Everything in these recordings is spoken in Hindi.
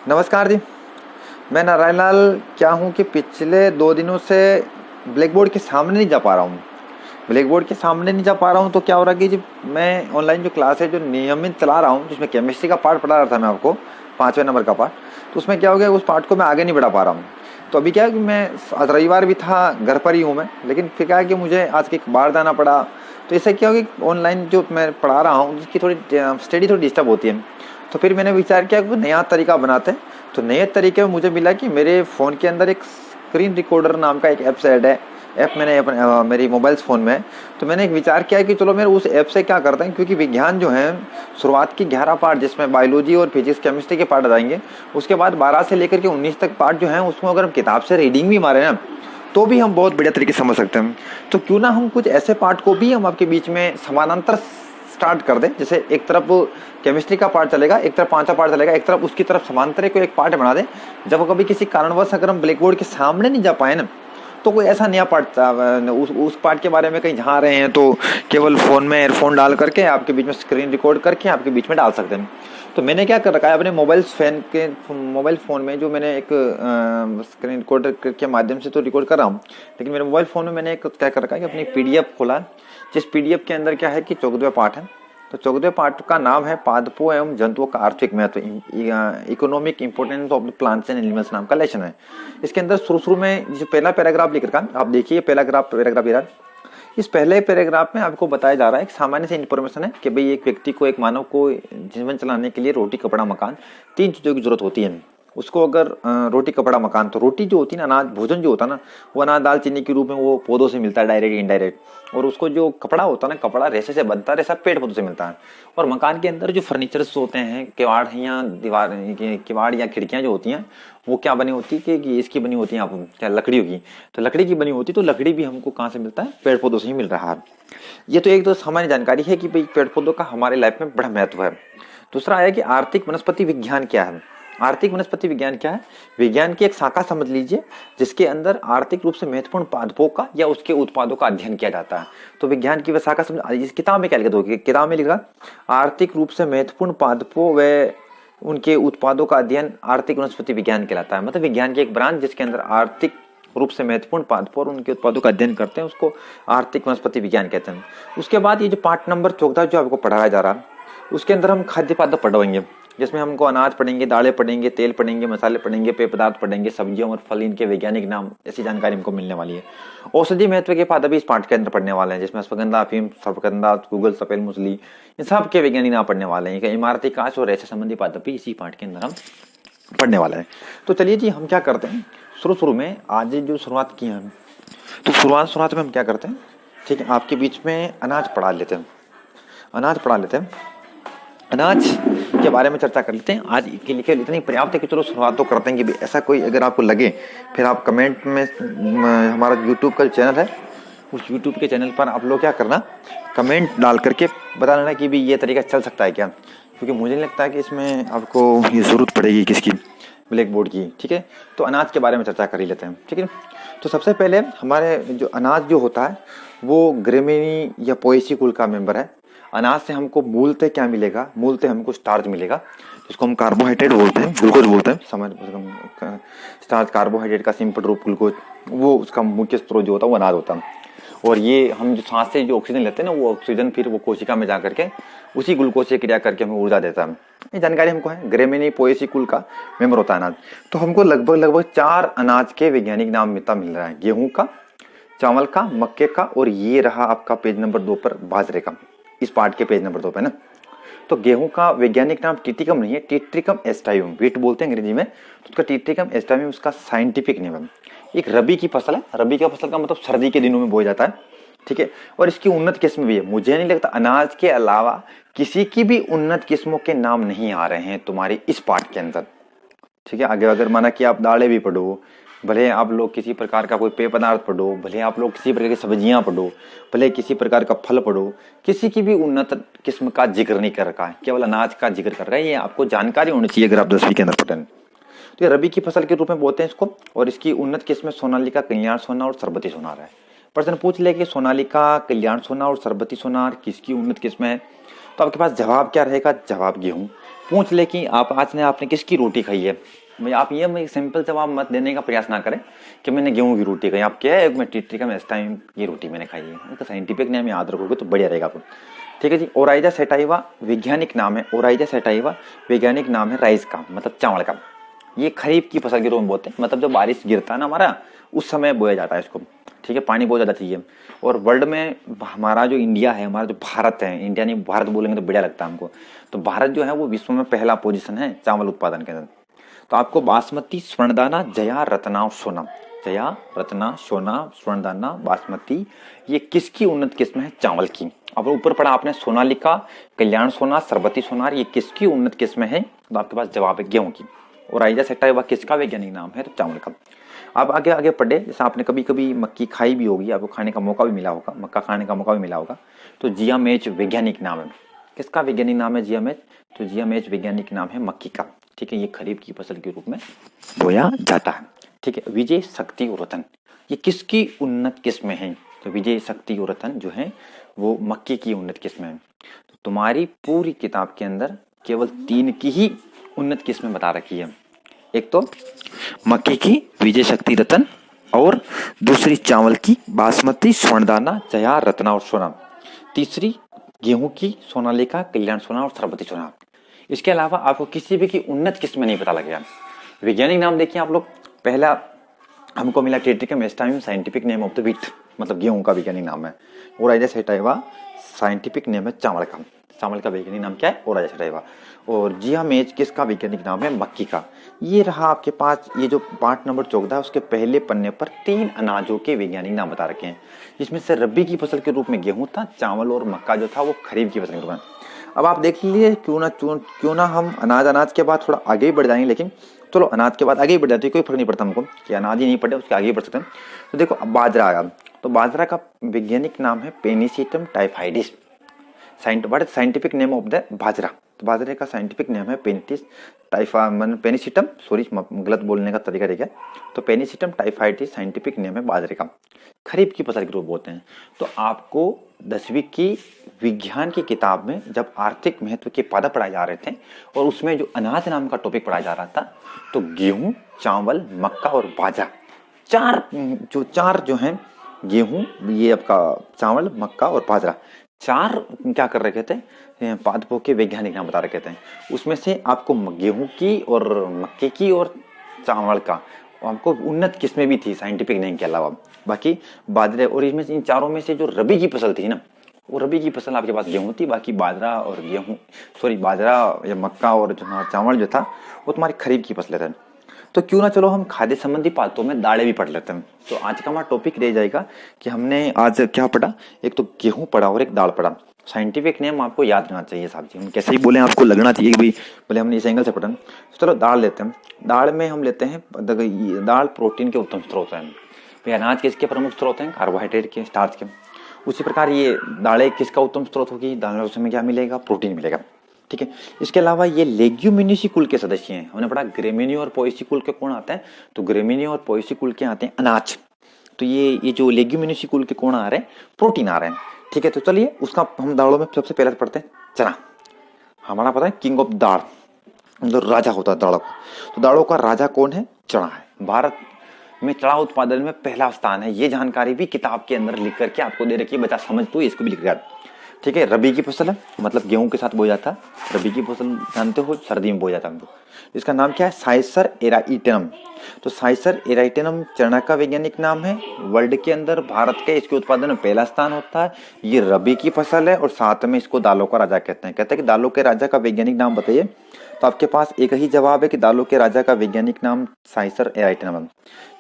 नमस्कार जी। मैं नारायण लाल क्या हूँ कि पिछले 2 दिनों से ब्लैक बोर्ड के सामने नहीं जा पा रहा हूँ। ब्लैक बोर्ड के सामने नहीं जा पा रहा हूँ तो क्या हो रहा है कि जी मैं ऑनलाइन जो क्लास है जो नियमित चला रहा हूँ, जिसमें केमिस्ट्री का पार्ट पढ़ा रहा था मैं आपको, 5वें नंबर का पार्ट। तो उसमें क्या हो गया, उस पार्ट को मैं आगे नहीं बढ़ा पा रहा हूँ। तो अभी क्या है कि मैं आज रविवार भी था, घर पर ही हूँ मैं, लेकिन फिर क्या है कि मुझे आज के बाहर जाना पड़ा। तो इससे क्या हो गया, ऑनलाइन जो मैं पढ़ा रहा हूँ जिसकी थोड़ी स्टडी थोड़ी डिस्टर्ब होती है। तो फिर मैंने विचार किया कि नया तरीका बनाते हैं। तो नए तरीके में मुझे मिला कि मेरे फ़ोन के अंदर एक स्क्रीन रिकॉर्डर नाम का एक ऐप्स ऐड है। ऐप मैंने मेरी मोबाइल फ़ोन में है। तो मैंने एक विचार किया कि चलो मेरे उस ऐप से क्या करते हैं, क्योंकि विज्ञान जो है शुरुआत की 11 पार्ट जिसमें बायोलॉजी और फिजिक्स केमिस्ट्री के पार्ट आएंगे, उसके बाद 12 से लेकर के 19 तक पार्ट जो है उसको अगर हम किताब से रीडिंग भी मारे ना तो भी हम बहुत बढ़िया तरीके से समझ सकते हैं। तो क्यों ना हम कुछ ऐसे पार्ट को भी हम आपके बीच में समानांतर स्टार्ट कर दें। जैसे एक तरफ केमिस्ट्री का पार्ट चलेगा, एक तरफ 5वां पार्ट चलेगा, एक तरफ उसकी तरफ समांतर को एक पार्ट बना दें। जब कभी किसी कारणवश अगर हम ब्लैक बोर्ड के सामने नहीं जा पाए ना, तो कोई ऐसा नया पार्ट उस पार्ट के बारे में कहीं जा रहे हैं तो केवल फ़ोन में एयरफोन डाल करके आपके बीच में स्क्रीन रिकॉर्ड करके आपके बीच में डाल सकते हैं। तो मैंने क्या कर रखा है, अपने मोबाइल फ़ोन में जो मैंने एक स्क्रीन रिकॉर्डर के माध्यम से तो रिकॉर्ड कर रहा हूँ, लेकिन मेरे मोबाइल फ़ोन में मैंने एक क्या कर रखा है कि अपनी पीडीएफ खोला, जिस पीडीएफ के अंदर क्या है कि 14वां पार्ट है। तो 14वें पार्ट का नाम है पादपों एवं जंतुओं का आर्थिक महत्व, economic importance of the plants and animals नाम का लेसन है। इसके अंदर शुरू में जो पहला पैराग्राफ लिख रखा है, आप देखिए पहला पैराग्राफ इधर। इस पहले पैराग्राफ में आपको बताया जा रहा है, एक सामान्य सी इन्फॉर्मेशन है कि भाई एक व्यक्ति को, एक मानव को जीवन चलाने के लिए रोटी, कपड़ा, मकान, 3 चीज़ों की जरूरत होती है। उसको अगर रोटी, कपड़ा, मकान, तो रोटी जो होती है ना, अनाज, भोजन जो होता है ना, वो अनाज, दाल, चीनी के रूप में वो पौधों से मिलता है, डायरेक्ट इनडायरेक्ट। और उसको जो कपड़ा होता है ना, कपड़ा रेशे से बनता है, रेशा पेड़ पौधों से मिलता है। और मकान के अंदर जो फर्नीचर्स होते हैं, किवाड़ या दीवार, किवाड़ या खिड़कियां जो होती हैं, वो क्या बनी होती है कि इसकी बनी होती है, आप क्या लकड़ी होगी, तो लकड़ी की बनी होती है। तो लकड़ी भी हमको कहाँ से मिलता है, पेड़ पौधों से ही मिल रहा है। ये तो एक तो सामान्य जानकारी है कि भाई पेड़ पौधों का हमारे लाइफ में बड़ा महत्व है। दूसरा है कि आर्थिक वनस्पति विज्ञान क्या है। आर्थिक वनस्पति विज्ञान क्या है, विज्ञान की एक शाखा समझ लीजिए जिसके अंदर आर्थिक रूप से महत्वपूर्ण पादपों का या उसके उत्पादों का अध्ययन किया जाता है। तो विज्ञान की वह शाखा समझ, इस किताब में क्या लिखा होगी, किताब में लिखा आर्थिक रूप से महत्वपूर्ण पादपों व उनके उत्पादों का अध्ययन आर्थिक वनस्पति विज्ञान कहलाता है। मतलब विज्ञान की एक ब्रांच जिसके अंदर आर्थिक रूप से महत्वपूर्ण पादपों और उनके उत्पादों का अध्ययन करते हैं, उसको आर्थिक वनस्पति विज्ञान कहते हैं। उसके बाद ये जो पार्ट नंबर 14 जो आपको पढ़ाया जा रहा है, उसके अंदर हम खाद्य पदार्थ पढ़वाएंगे, जिसमें हमको अनाज पढ़ेंगे, दालें पढ़ेंगे, तेल पढ़ेंगे, मसाले पढ़ेंगे, पेय पदार्थ पढ़ेंगे, सब्जियों और फल, इनके वैज्ञानिक नाम, ऐसी जानकारी हमको मिलने वाली है। औषधि महत्व के पाद भी इस पाठ के अंदर पढ़ने वाले हैं, जिसमें अश्वगंधा, अफीम, सर्पगंधा, गूगल, सफेद मूसली, इन सब के वैज्ञानिक नाम पढ़ने वाले हैं। इमारती कांच और ऐसे संबंधी पाद भी इसी पाठ के अंदर हम पढ़ने वाले हैं। तो चलिए जी, हम क्या करते हैं, शुरू में आज जो शुरुआत की है, तो शुरुआत में हम क्या करते हैं, ठीक है, आपके बीच में अनाज पढ़ा लेते हैं, अनाज के बारे में चर्चा कर लेते हैं। आज के लिए इतना ही पर्याप्त है कि चलो शुरुआत तो करते हैं कि ऐसा कोई अगर आपको लगे, फिर आप कमेंट में हमारा यूट्यूब का जो चैनल है, उस यूट्यूब के चैनल पर आप लोग क्या करना, कमेंट डाल करके बता देना कि भी ये तरीका चल सकता है क्या, क्योंकि मुझे नहीं लगता है कि इसमें आपको ये ज़रूरत पड़ेगी किसकी, ब्लैक बोर्ड की। ठीक है, तो अनाज के बारे में चर्चा कर ही लेते हैं। ठीक है, तो सबसे पहले हमारे जो अनाज जो होता है वो ग्रेमिनी या पोएसी कुल का मेंबर है। अनाज से हमको मूलतः क्या मिलेगा, मूलतः हमको स्टार्च मिलेगा, जिसको हम कार्बोहाइड्रेट बोलते हैं, ग्लूकोज बोलते हैं। समझ, स्टार्च कार्बोहाइड्रेट का सिंपल रूप ग्लूकोज, वो उसका मुख्य स्रोत जो होता है वो अनाज होता है। और ये हम जो सांस से जो ऑक्सीजन लेते हैं ना, वो ऑक्सीजन फिर वो कोशिका में जा करके उसी ग्लूकोज से क्रिया करके हमें ऊर्जा देता है। ये जानकारी हमको है। ग्रेमिनी पोएसी कुल का मेंबर होता है अनाज। तो हमको लगभग 4 अनाज के वैज्ञानिक नाम मिल रहा है, गेहूं का, चावल का, मक्के का, और ये रहा आपका पेज नंबर 2 पर बाजरे का, इस पार्ट के पेज नंबर 2 पे ना। तो गेहूं का वैज्ञानिक नाम टिट्रिकम नहीं है, टिट्रिकम एस्टाइवम, व्हीट बोलते हैं अंग्रेजी में, तो उसका टिट्रिकम एस्टाइवम उसका साइंटिफिक नेम है। एक रबी की फसल है, रबी का फसल का मतलब सर्दी के दिनों में बोया जाता है। ठीक है, और इसकी उन्नत किस्म भी है। मुझे नहीं लगता अनाज के अलावा किसी की भी उन्नत किस्मों के नाम नहीं आ रहे हैं तुम्हारी इस पार्ट के अंदर। ठीक है, आगे अगर माना कि आप दालें भी पढ़ो, भले आप लोग किसी प्रकार का कोई पेय पदार्थ पढ़ो, भले आप लोग किसी प्रकार की सब्जियां पढ़ो, भले किसी प्रकार का फल पढ़ो, किसी की भी उन्नत किस्म का जिक्र नहीं कर रखा है, केवल अनाज का जिक्र कर रहा है। ये आपको जानकारी होनी चाहिए अगर आप 10वीं के अंदर पढ़ें। तो ये रबी की फसल के रूप में बोलते हैं इसको, और इसकी उन्नत किस्में सोनालिका, कल्याण सोनार और सरबती सोनार है। प्रश्न पूछ ले कि सोनालिका, कल्याण सोनार और सरबती सोनार किसकी उन्नत किस्में है, तो आपके पास जवाब क्या रहेगा, जवाब गेहूं। पूछ ले कि आप आज ने आपने किसकी रोटी खाई है। भाई आप ये सिंपल जवाब मत देने का प्रयास ना करें कि मैंने गेहूं की रोटी खाई। आप क्या है, मैं टीटी का इस टाइम ये रोटी मैंने खाई है, तो साइंटिफिक नेम याद रखोगे तो बढ़िया रहेगा आपको। ठीक है जी। ओराइजा सेटाइवा वैज्ञानिक नाम है, ओराइजा सेटाइवा वैज्ञानिक नाम है राइस का, मतलब चावल का। ये खरीफ की फसल के रूप में बोलते हैं, मतलब जब बारिश गिरता है ना हमारा, उस समय बोया जाता है इसको। ठीक है, पानी बहुत ज्यादा चाहिए। और वर्ल्ड में हमारा जो इंडिया है, हमारा जो भारत है, इंडिया नहीं भारत बोलेंगे तो बढ़िया लगता है हमको, तो भारत जो है वो विश्व में पहला पोजीशन है चावल उत्पादन के अंदर। तो आपको बासमती, स्वर्णदाना, जया, रत्ना और सोना, जया, रत्ना, सोना, स्वर्णदाना, बासमती, ये किसकी उन्नत किस्म है? चावल की। अब ऊपर पढ़ा आपने सोनालिका, कल्याण सोना, सरबती सोनार, ये किसकी उन्नत किस्म है? तो आपके पास जवाब है गेहूं की। और आइजा सेटाइवा किसका वैज्ञानिक नाम है? तो चावल का। अब आगे आगे पढ़े, जैसे आपने कभी कभी मक्की खाई भी होगी, आपको खाने का मौका भी मिला होगा, मक्का खाने का मौका भी मिला होगा। तो जियामेच वैज्ञानिक नाम है, किसका वैज्ञानिक नाम है जियामेच? तो जियामेच वैज्ञानिक नाम है मक्की का। ठीक है, ये खरीफ की फसल के रूप में बोया जाता है। ठीक है, विजय, शक्ति और रतन, ये किसकी उन्नत किस्म है? तो विजय, शक्ति और रतन जो है वो मक्की की उन्नत किस्म है। तो तुम्हारी पूरी किताब के अंदर केवल 3 की ही उन्नत किस्में बता रखी है। एक तो मक्के की विजय, शक्ति, रतन, और दूसरी चावल की बासमती, स्वर्णदाना, जया, रत्ना और सोना। तीसरी गेहूं की सोनालिका, कल्याण सोना और सरबती सोना। इसके अलावा आपको किसी भी की उन्नत किस्म नहीं पता लगेगा। वैज्ञानिक नाम देखिए आप लोग, पहला हमको मिला टेट्रिकम एस्टाइम, scientific name of the wheat, मतलब गेहूं का वैज्ञानिक नाम है। ओराइजा सेटाइवा साइंटिफिक नेम है चावल का, चावल का वैज्ञानिक नाम क्या है? Oryza sativa. और जियामेच किसका वैज्ञानिक नाम है? मक्की का। ये रहा आपके पास, ये जो पार्ट नंबर 14 है उसके पहले पन्ने पर 3 अनाजों के वैज्ञानिक नाम बता रखे हैं, जिसमें से रबी की फसल के रूप में गेहूं था, चावल और मक्का जो था वो खरीफ की फसल के रूप में। अब आप देख लीजिए, क्यों ना हम अनाज के बाद थोड़ा आगे ही बढ़ जाएंगे, लेकिन चलो अनाज के बाद आगे ही बढ़ जाते हैं, कोई फर्क नहीं पड़ता हमको कि अनाज ही नहीं पड़े, उसके आगे ही बढ़ सकते हैं। तो देखो अब बाजरा आया, तो बाजरा का वैज्ञानिक नाम है पेनिसिटम टाइफाइडिस। साइंटिफिक नेम ऑफ द बाजरा, तो बाजरे का साइंटिफिक नेम है पेनिसिटम, सॉरी गलत बोलने का तरीका देखिए, तो पेनिसिटम टाइफाइडिस साइंटिफिक नेम है बाजरे का। खरीफ की फसल के रूप बोलते हैं। तो आपको 10वीं की विज्ञान की किताब में जब आर्थिक महत्व के पद पढ़ाए जा रहे थे और उसमें जो अनाज नाम का टॉपिक पढ़ाया जा रहा था, तो गेहूं, चावल, मक्का और बाजरा, चार जो हैं, गेहूं, ये आपका चावल, मक्का और बाजरा, 4 क्या कर रखे थे? पादपों के वैज्ञानिक नाम बता रखे थे। उसमें से आपको गेहूं की और मक्के की और चावल का आपको उन्नत किस्में भी थी साइंटिफिक नेम के अलावा, बाकी बाजरे। और इसमें इन चारों में से जो रबी की फसल थी ना, वो रबी की फसल आपके पास गेहूं थी, बाकी बाजरा और बाजरा या मक्का और जो चावल जो था वो तुम्हारी खरीफ की फसलें थे। तो क्यों ना चलो हम खाद्य संबंधी बातों में दालें भी पढ़ लेते हैं। तो आज का हमारा टॉपिक रह जाएगा कि हमने आज क्या पढ़ा, एक तो गेहूं पढ़ा और एक दाल पढ़ा। साइंटिफिक नेम आपको याद रहना चाहिए साहब जी, हम कैसे ही बोले आपको लगना चाहिए कि भाई बोले हमने इस एंगल से पढ़ा। तो चलो दाल लेते हैं। दाल में हम लेते हैं, दाल प्रोटीन के उत्तम स्रोत है। भाई अनाज किसके प्रमुख स्रोत हैं? कार्बोहाइड्रेट के, स्टार्च के। उसी प्रकार ये दालें किसका उत्तम स्रोत होगी? दालों में क्या मिलेगा? प्रोटीन मिलेगा। ठीक है, इसके अलावा ये लेग्यूमिनेसी कुल के सदस्य हैं। हमने पढ़ा ग्रेमिनी और पोएसी कुल के कौन आते हैं? तो ग्रेमिनी और पोएसी कुल के आते हैं अनाज। तो ये जो लेग्यूमिनेसी कुल के कौन आ रहे हैं? प्रोटीन आ रहे हैं। ठीक है, तो चलिए उसका हम दालों में सबसे पहले पढ़ते हैं चना। हमारा पता है किंग ऑफ दाल, मतलब राजा होता है दालों का। तो दालों का राजा कौन है? चना है। भारत में चना उत्पादन में पहला स्थान है। ये जानकारी भी किताब के अंदर लिख करके आपको दे रखी है, बच्चा समझ तो इसको भी लिख रहा। ठीक है, रबी की फसल है, मतलब गेहूं के साथ बोया जाता है। रबी की फसल जानते हो सर्दी में बोया जाता है। इसका नाम क्या है? साइसर एराइटेनम। तो साइसर एराइटेनम चना का वैज्ञानिक नाम है। वर्ल्ड के अंदर भारत के इसके उत्पादन में पहला स्थान होता है। ये रबी की फसल है और साथ में इसको दालों का राजा कहते हैं। कहते हैं कि दालों के राजा का वैज्ञानिक नाम बताइए। तो आपके पास एक ही जवाब है कि दालों के राजा का वैज्ञानिक नाम साइसर एराइटेनम है।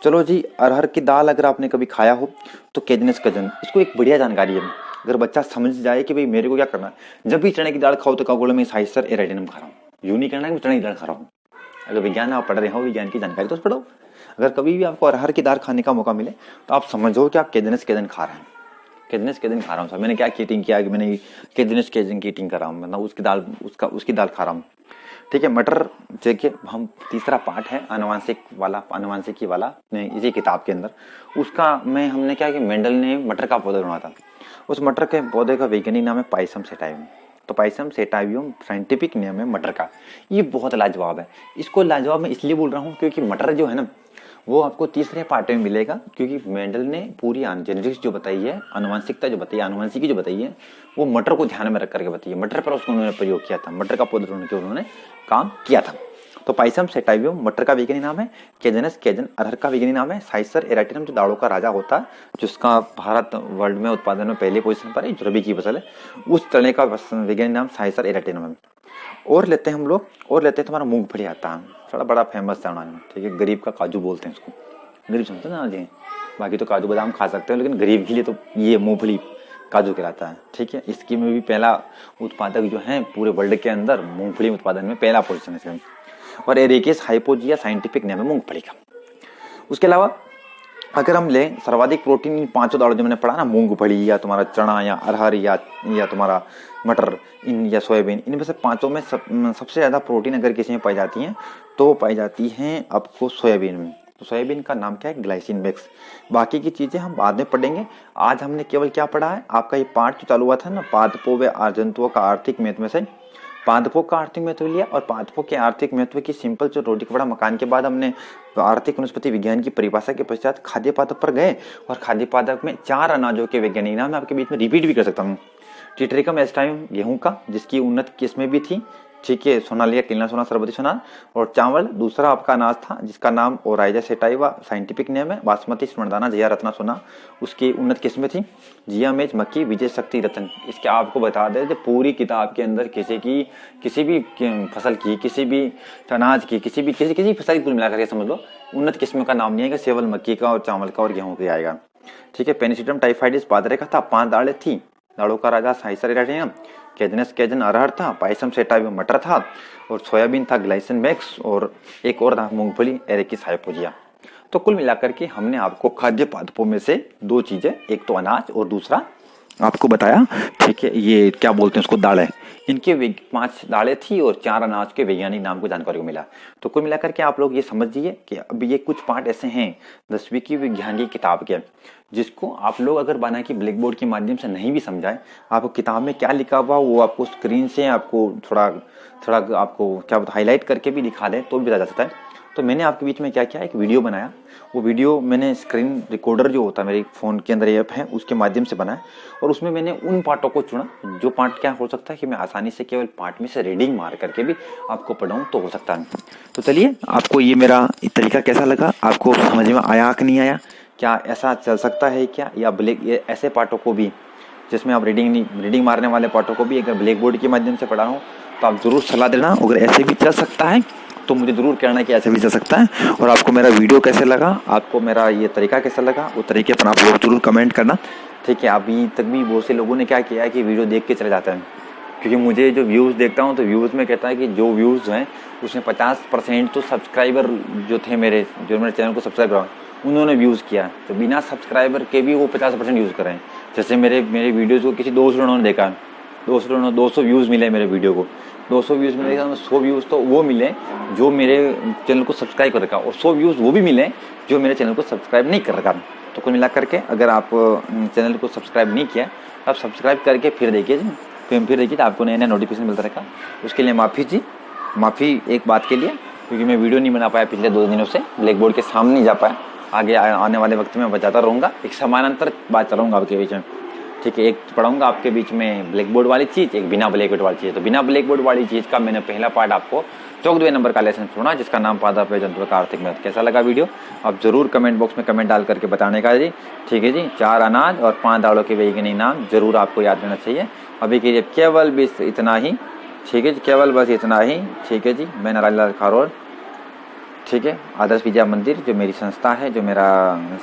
चलो जी, अरहर की दाल अगर आपने कभी खाया हो तो कैजनस कजन, इसको एक बढ़िया जानकारी है। अगर बच्चा समझ जाए कि भाई मेरे को क्या करना है, जब भी चने की दाल खाओ तो क्या बोलो मैं साइसर एराइटेनम खा रहा हूँ, यूं नहीं करना है कि चने की दाल खा रहा हूँ। अगर विज्ञान आप पढ़ रहे हो, विज्ञान की जानकारी तो पढ़ो। अगर कभी भी आपको अरहर की दाल खाने का मौका मिले तो आप समझो कि आप कैजनस केजन खा रहे हैं। कैजनस केजन खा रहा हूँ सर, मैंने क्या कीटिंग किया कि मैंने कैजनस केजन की ईटिंग कर रहा हूँ, मतलब उसकी दाल खा रहा हूँ। ठीक है, मटर देखिए, हम तीसरा पार्ट है अनुवांशिकी वाला इसी किताब के अंदर, उसका में हमने क्या कि मेंडल ने मटर का पौधा ढूंढा था। उस मटर के पौधे का वैज्ञानिक नाम है पाइसम सेटाइवम। तो पाइसम सेटाइवियम साइंटिफिक नेम है मटर का। ये बहुत लाजवाब है। इसको लाजवाब मैं इसलिए बोल रहा हूँ क्योंकि मटर जो है ना वो आपको तीसरे पार्ट में मिलेगा, क्योंकि मेंडल ने पूरी जेनेटिक्स जो बताई है, आनुवंशिकता जो बताई है, आनुवंशिकी जो बताई है, वो मटर को ध्यान में रख करके बताई है। मटर पर उसको उन्होंने प्रयोग किया था, मटर का पौधा ढूंढ के उन्होंने काम किया था। तो पाइसम सेटाइवियम मटर का वैज्ञानिक नाम है, केजनस केजन अरहर का वैज्ञानिक नाम है, साइसर एराटिनम जो दालों का राजा होता है, जिसका भारत वर्ल्ड में उत्पादन में पहले पोजीशन पर है, जो रबी की फसल है, उस चने का वैज्ञानिक नाम साइसर एराटिनम है। और लेते हैं हम लोग, और लेते हैं तुम्हारा मूंगफली आता है, थोड़ा बड़ा फेमस दाना है, ठीक है, गरीब का काजू बोलते हैं इसको, गरीब समझते ना जी। बाकी तो काजू बादाम खा सकते हैं, लेकिन गरीब के लिए तो ये मूंगफली काजू कहलाता है, ठीक है। इसकी में भी पहला उत्पादक जो है पूरे वर्ल्ड के अंदर मूंगफली उत्पादन में पहला पोजीशन है इसका। और एरेकिस हाइपोजिया साइंटिफिक नेम है मूंगफली का। उसके अलावा अगर हम लें सर्वाधिक प्रोटीन इन पांचों दालों जो मैंने पढ़ा ना, मूंगफली या तुम्हारा चना या अरहर या तुम्हारा मटर इन या सोयाबीन, इनमें से पांचों में सबसे ज्यादा प्रोटीन अगर किसी में पाई जाती है तो पाई जाती है आपको सोयाबीन में। तो सोयाबीन का नाम क्या है? Glycine max. बाकी की चीजें हम बाद में पढ़ेंगे। आज हमने केवल क्या पढ़ा है, आपका ये पार्ट जो चालू हुआ था ना, पादपों व आर्जंतुओं का आर्थिक महत्व में से पादपों का आर्थिक महत्व लिया, और पादपों के आर्थिक महत्व की सिंपल जो रोटी कपड़ा मकान के बाद हमने आर्थिक वनस्पति विज्ञान की परिभाषा के पश्चात खाद्य पादप पर गए, और खाद्य पादप में 4 अनाजों के वैज्ञानिक नाम मैं आपके बीच में रिपीट भी कर सकता हूँ। टिट्रिकम एस्टाइम गेहूं का, जिसकी उन्नत किस्में भी थी, ठीक है, सोनालिया, टिलना सोना, सरबती सोना। और चावल दूसरा आपका अनाज था जिसका नाम ओराइजा सेटाइवा साइंटिफिक नेम है। बासमती, स्वर्णदाना, जिया रत्ना सोना उसकी उन्नत किस्में थी। जिया मेज, मक्की, विजय शक्ति, रतन। इसके आपको बता दें जब पूरी किताब के अंदर किसी भी फसल की, किसी भी अनाज की, किसी फसल की कुल मिलाकर के समझ लो उन्नत किस्मों का नाम नहीं आएगा, केवल मक्की का और चावल का और गेहूं का आएगा, ठीक है। पेनिसिडियम टाइफाइडिस बादरे का था, 5 दालें थी, दालों का राजा साइसर एराटिनम, केजनस केजन अरहर था, पाइसम सेटाइवियम मटर था, और सोयाबीन था ग्लाइसिन मैक्स, और एक और था मूंगफली एरेकिस हाइपोजिया। तो कुल मिलाकर के हमने आपको खाद्य पादपों में से 2 चीजें, एक तो अनाज और दूसरा आपको बताया, ठीक है, ये क्या बोलते हैं उसको, दालें। इनके 5 दालें थी और 4 अनाज के वैज्ञानिक नाम को जानकारी को मिला। तो कुल मिलाकर के आप लोग ये समझिए कि अब ये कुछ पार्ट ऐसे हैं 10वीं की विज्ञान की किताब के, जिसको आप लोग अगर बना कि ब्लैक बोर्ड के माध्यम से नहीं भी समझाए, आपको किताब में क्या लिखा हुआ वो आपको स्क्रीन से आपको थोड़ा आपको क्या हाईलाइट करके भी दिखा दे तो भी बता जा सकता है। तो मैंने आपके बीच में क्या किया, एक वीडियो बनाया। वो वीडियो मैंने स्क्रीन रिकॉर्डर जो होता है मेरे फ़ोन के अंदर ऐप है उसके माध्यम से बनाया, और उसमें मैंने उन पार्टों को चुना जो पार्ट क्या हो सकता है कि मैं आसानी से केवल पार्ट में से रीडिंग मार करके भी आपको पढ़ाऊँ तो हो सकता है। तो चलिए, आपको ये मेरा तरीका कैसा लगा, आपको समझ में आया कि नहीं आया, क्या ऐसा चल सकता है क्या, या ऐसे पार्टों को भी जिसमें आप रीडिंग मारने वाले पार्टों को भी अगर ब्लैक बोर्ड के माध्यम से पढ़ा हूँ तो आप जरूर सलाह देना। अगर ऐसे भी चल सकता है तो मुझे जरूर कहना कि ऐसे भी चल सकता है। और आपको मेरा वीडियो कैसे लगा, आपको मेरा ये तरीका कैसा लगा, वो तरीके पर आप लोग जरूर कमेंट करना, ठीक है। अभी तक भी बहुत से लोगों ने क्या किया है कि वीडियो देख के चले जाते हैं, क्योंकि मुझे जो व्यूज़ देखता हूँ तो व्यूज़ में कहता है कि जो व्यूज़ हैं उसमें 50% तो सब्सक्राइबर जो थे मेरे चैनल को सब्सक्राइब करा उन्होंने व्यूज़ किया, तो बिना सब्सक्राइबर के भी वो 50% यूज़ कर रहे हैं। जैसे मेरे वीडियोज़ को किसी दोस्त ने देखा, 200 व्यूज़ मिले मेरे वीडियो को, 200 व्यूज़ मिले, 100 व्यूज़ तो वो मिले जो मेरे चैनल को सब्सक्राइब कर रखा, और 100 व्यूज़ वो भी मिले जो मेरे चैनल को सब्सक्राइब नहीं कर रखा। तो कुल मिला करके अगर आप चैनल को सब्सक्राइब नहीं किया तो आप सब्सक्राइब करके फिर देखिए तो आपको नया नया नोटिफिकेशन मिलता रहेगा। उसके लिए माफ़ी एक बात के लिए, क्योंकि मैं वीडियो नहीं बना पाया पिछले 2 दिनों से, ब्लैक बोर्ड के सामने नहीं जा पाया। आगे आने वाले वक्त में बताता रहूँगा, एक समानांतर बात चलाऊँगा आपके बीच में, ठीक है। एक पढ़ाऊंगा आपके बीच में ब्लैक बोर्ड वाली चीज़, एक बिना ब्लैक बोर्ड वाली चीज़। तो बिना ब्लैक बोर्ड वाली चीज़ का मैंने पहला पार्ट आपको 14वें नंबर का लेसन सुना, जिसका नाम पादप व जंतुओं का आर्थिक महत्व। कैसा लगा वीडियो, आप जरूर कमेंट बॉक्स में कमेंट डाल करके बताने का जी, ठीक है जी। 4 अनाज और 5 दालों के वैज्ञानिक नाम जरूर आपको याद रहना चाहिए। अभी के लिए केवल बस इतना ही, ठीक है जी, केवल बस इतना ही, ठीक है जी। मैं नारायण खारोड, ठीक है। आदर्श विद्या मंदिर जो मेरी संस्था है, जो मेरा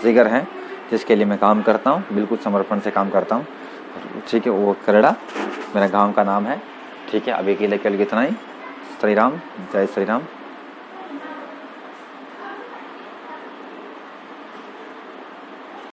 जिगर है, जिसके लिए मैं काम करता हूँ, बिल्कुल समर्पण से काम करता हूँ, ठीक है। वो करेड़ा मेरा गांव का नाम है, ठीक है। अभी के लिए केवल इतना ही। श्री राम, जय श्री राम।